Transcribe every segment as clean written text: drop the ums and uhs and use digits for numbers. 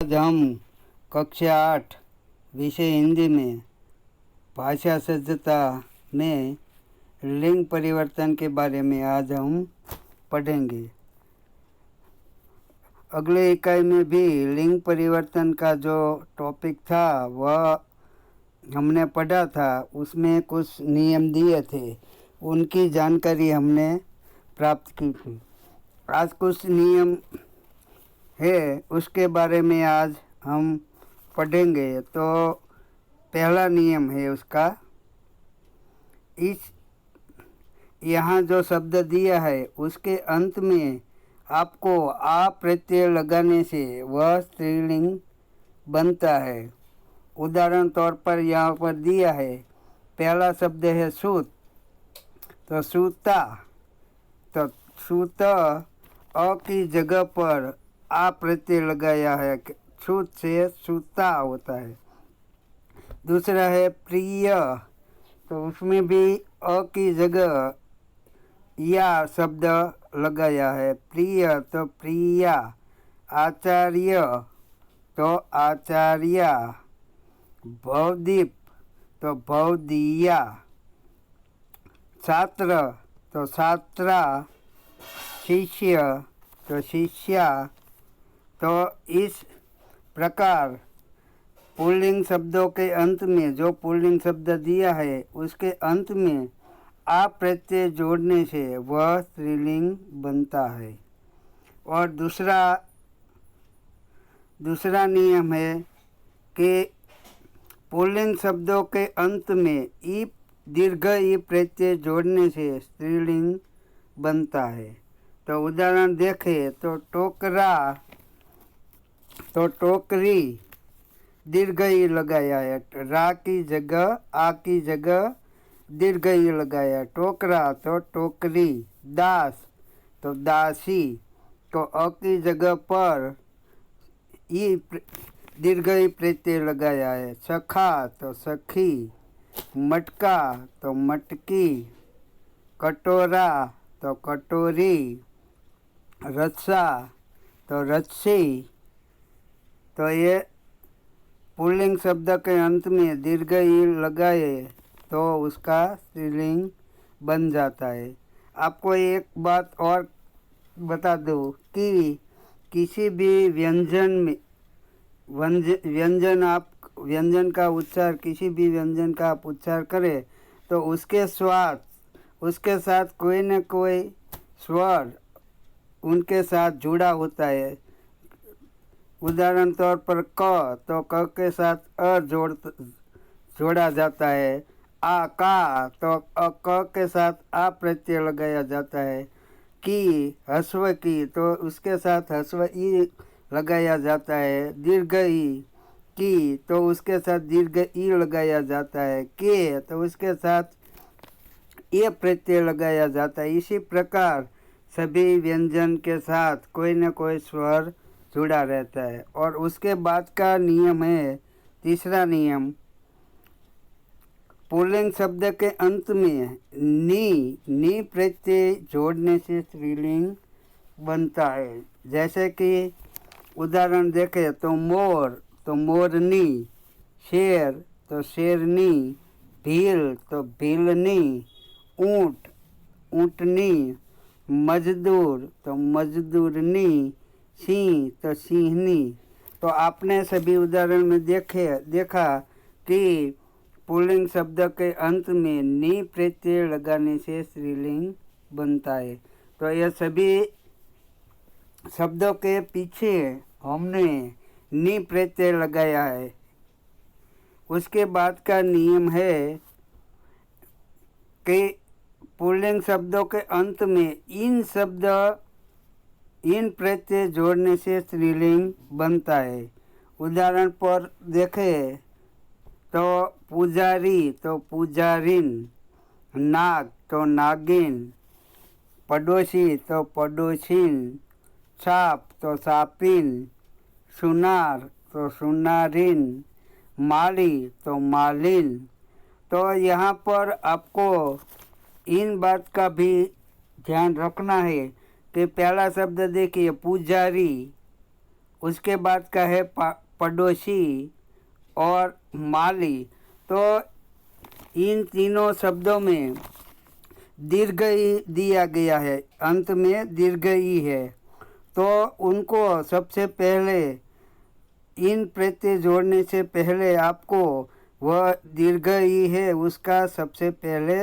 आज हम कक्षा 8 विषय हिंदी में भाषा सज्जता में लिंग परिवर्तन के बारे में आज हम पढ़ेंगे। अगले इकाई में भी लिंग परिवर्तन का जो टॉपिक था वह हमने पढ़ा था, उसमें कुछ नियम दिए थे, उनकी जानकारी हमने प्राप्त की थी। आज कुछ नियम है उसके बारे में आज हम पढ़ेंगे। तो पहला नियम है उसका, इस यहाँ जो शब्द दिया है उसके अंत में आपको आ प्रत्यय लगाने से वह स्त्रीलिंग बनता है। उदाहरण तौर पर यहाँ पर दिया है, पहला शब्द है सूत, तो सूता, तो सूत अ की जगह पर आ प्रत्यय लगाया है, सूत से सूता होता है। दूसरा है प्रिय, तो उसमें भी अ की जगह या शब्द लगाया है, प्रिय तो प्रिया। आचार्य तो आचार्या। भवदीप तो भवदीया। छात्र तो छात्रा। शिष्य तो शिष्या। तो इस प्रकार पुल्लिंग शब्दों के अंत में जो पुल्लिंग शब्द दिया है उसके अंत में आ प्रत्यय जोड़ने से वह स्त्रीलिंग बनता है। और दूसरा नियम है कि पुल्लिंग शब्दों के अंत में ई दीर्घ ई प्रत्यय जोड़ने से स्त्रीलिंग बनता है। तो उदाहरण देखें तो टोकरा, तो टोकरी दीर्घ ई लगाया है, रा की जगह आ की जगह दीर्घ ई लगाया। टोकरा तो टोकरी। दास तो दासी, तो अ की जगह पर ई दीर्घ ई प्रत्यय लगाया है। सखा तो सखी। मटका तो मटकी। कटोरा तो कटोरी। रस्सा तो रस्सी। तो ये पुल्लिंग शब्द के अंत में दीर्घ ई लगाए तो उसका स्त्रीलिंग बन जाता है। आपको एक बात और बता दूं कि किसी भी व्यंजन का उच्चार, किसी भी व्यंजन का आप उच्चार करें तो उसके साथ कोई न कोई स्वर उनके साथ जुड़ा होता है। उदाहरण तौर पर क, तो क के साथ अ जोड़ा जाता है। आ का, तो क के साथ आ प्रत्यय लगाया जाता है। की, हस्व की, तो उसके साथ हस्व ई लगाया जाता है। दीर्घ ई की, तो उसके साथ दीर्घ ई लगाया जाता है। के, तो उसके साथ ये प्रत्यय लगाया जाता है। इसी प्रकार सभी व्यंजन के साथ कोई न कोई स्वर जुड़ा रहता है। और उसके बाद का नियम है तीसरा नियम, पुल्लिंग शब्द के अंत में नी प्रत्यय जोड़ने से स्त्रीलिंग बनता है। जैसे कि उदाहरण देखें तो मोर तो मोरनी। शेर तो शेरनी। भील तो भीलनी। ऊँट ऊँटनी। मजदूर तो मजदूरनी। सिंह तो सिंहनी। तो आपने सभी उदाहरण में देखा कि पुल्लिंग शब्द के अंत में नी प्रत्यय लगाने से स्त्रीलिंग बनता है। तो यह सभी शब्दों के पीछे हमने नी प्रत्यय लगाया है। उसके बाद का नियम है कि पुल्लिंग शब्दों के अंत में इन प्रत्यय जोड़ने से स्त्रीलिंग बनता है। उदाहरण पर देखें तो पुजारी तो पुजारिन। नाग तो नागिन। पड़ोसी तो पड़ोसिन। सांप तो सापिन। सुनार तो सुनारिन। माली तो मालिन। तो यहाँ पर आपको इन बात का भी ध्यान रखना है कि पहला शब्द देखिए पुजारी, उसके बाद का है पड़ोसी और माली। तो इन तीनों शब्दों में दीर्घ ई दिया गया है, अंत में दीर्घ ई है। तो उनको सबसे पहले इन प्रत्यय जोड़ने से पहले आपको वह दीर्घ ई है उसका सबसे पहले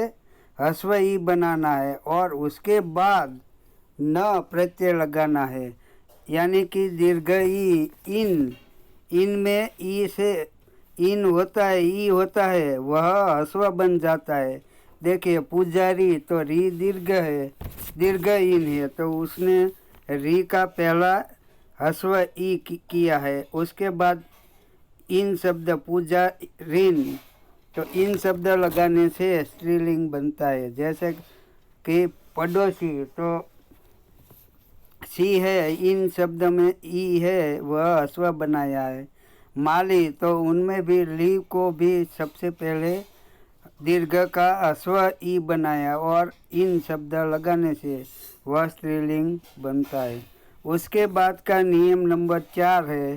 ह्रस्व ई बनाना है और उसके बाद न प्रत्यय लगाना है। यानी कि दीर्घ ई इन में ई से इन होता है, ई होता है, वह ह्रस्व बन जाता है। देखिए पुजारी तो री दीर्घ है, दीर्घ इन है, तो उसने री का पहला ह्रस्व ई किया है। उसके बाद इन शब्द पूजा ऋण, तो इन शब्द लगाने से स्त्रीलिंग बनता है। जैसे कि पड़ोसी तो सी है, इन शब्द में ई है, वह ह्रस्व बनाया है। माली तो उनमें भी ली को भी सबसे पहले दीर्घ का ह्रस्व ई बनाया और इन शब्द लगाने से वह स्त्रीलिंग बनता है। उसके बाद का नियम नंबर 4 है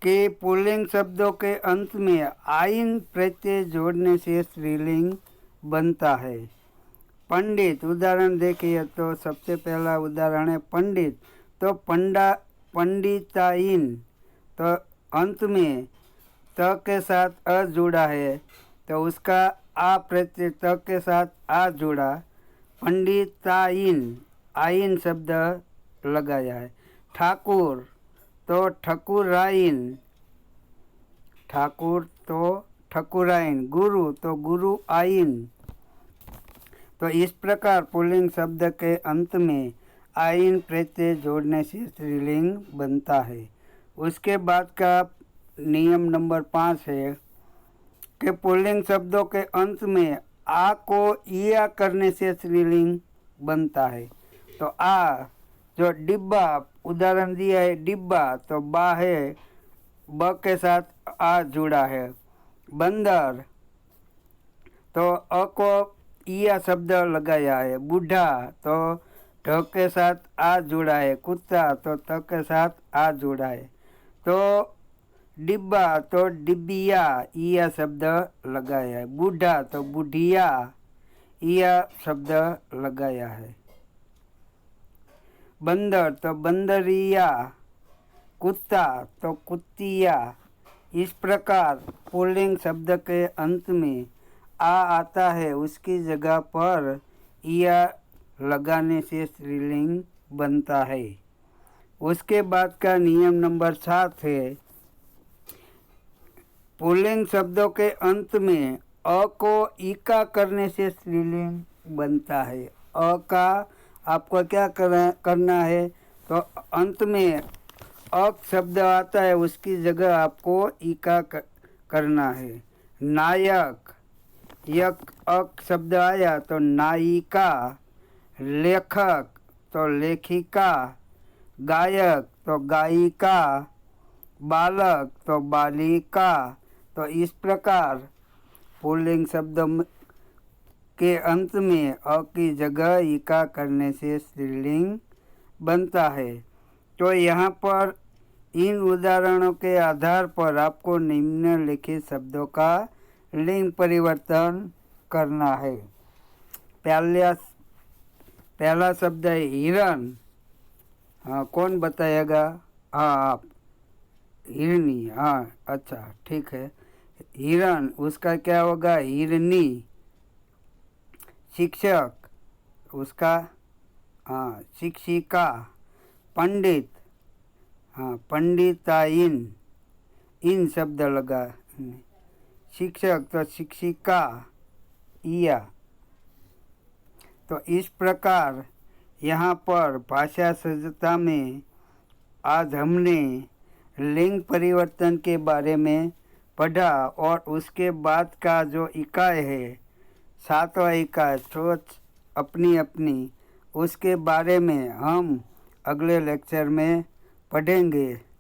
कि पुल्लिंग शब्दों के अंत में आइन प्रत्यय जोड़ने से स्त्रीलिंग बनता है। पंडित उदाहरण देखिए तो सबसे पहला उदाहरण है पंडित। तो पंडिताइन, तो अंत में त के साथ अ जुड़ा है, तो उसका आ प्रत्यय त के साथ आ जुड़ा, पंडिताइन आइन शब्द लगाया है। ठाकुर तो ठकुराइन, ठाकुर तो ठकुराइन। गुरु तो गुरु आइन। तो इस प्रकार पुल्लिंग शब्द के अंत में आइन प्रत्यय जोड़ने से स्त्रीलिंग बनता है। उसके बाद का नियम नंबर 5 है कि पुल्लिंग शब्दों के अंत में आ को इया करने से स्त्रीलिंग बनता है। तो आ, जो डिब्बा उदाहरण दिया है डिब्बा, तो बा है, ब के साथ आ जुड़ा है। बंदर तो अ को इया शब्द लगाया है। बूढ़ा तो ढ के साथ आ जुड़ा है। कुत्ता तो त के साथ आ जुड़ा है। तो डिब्बा तो डिब्बिया इया शब्द लगाया है। बूढ़ा तो बुढ़िया इया शब्द लगाया है। बंदर तो बंदरिया, कुत्ता तो कुत्तिया। इस प्रकार पुल्लिंग शब्द के अंत में आ आता है, उसकी जगह पर इया लगाने से स्त्रीलिंग बनता है। उसके बाद का नियम नंबर 7 है पुल्लिंग शब्दों के अंत में अ को इका करने से स्त्रीलिंग बनता है। अ का आपको क्या करना है, तो अंत में अ शब्द आता है, उसकी जगह आपको इका करना है। नायक, यक अक शब्द आया तो नायिका। लेखक तो लेखिका। गायक तो गायिका। बालक तो बालिका। तो इस प्रकार पुल्लिंग शब्द के अंत में अ की जगह इका करने से स्त्रीलिंग बनता है। तो यहाँ पर इन उदाहरणों के आधार पर आपको निम्नलिखित शब्दों का लिंग परिवर्तन करना है। पहला शब्द है हिरण। हाँ, कौन बताएगा? हाँ आप। हिरनी, हाँ अच्छा ठीक है। हिरण उसका क्या होगा? हिरनी। शिक्षक उसका हाँ शिक्षिका। पंडित हाँ पंडिताइन, इन शब्द लगा। शिक्षक तो शिक्षिका इया। तो इस प्रकार यहाँ पर भाषा सहजता में आज हमने लिंग परिवर्तन के बारे में पढ़ा और उसके बाद का जो इकाई है 7वां इकाई सोच अपनी अपनी, उसके बारे में हम अगले लेक्चर में पढ़ेंगे।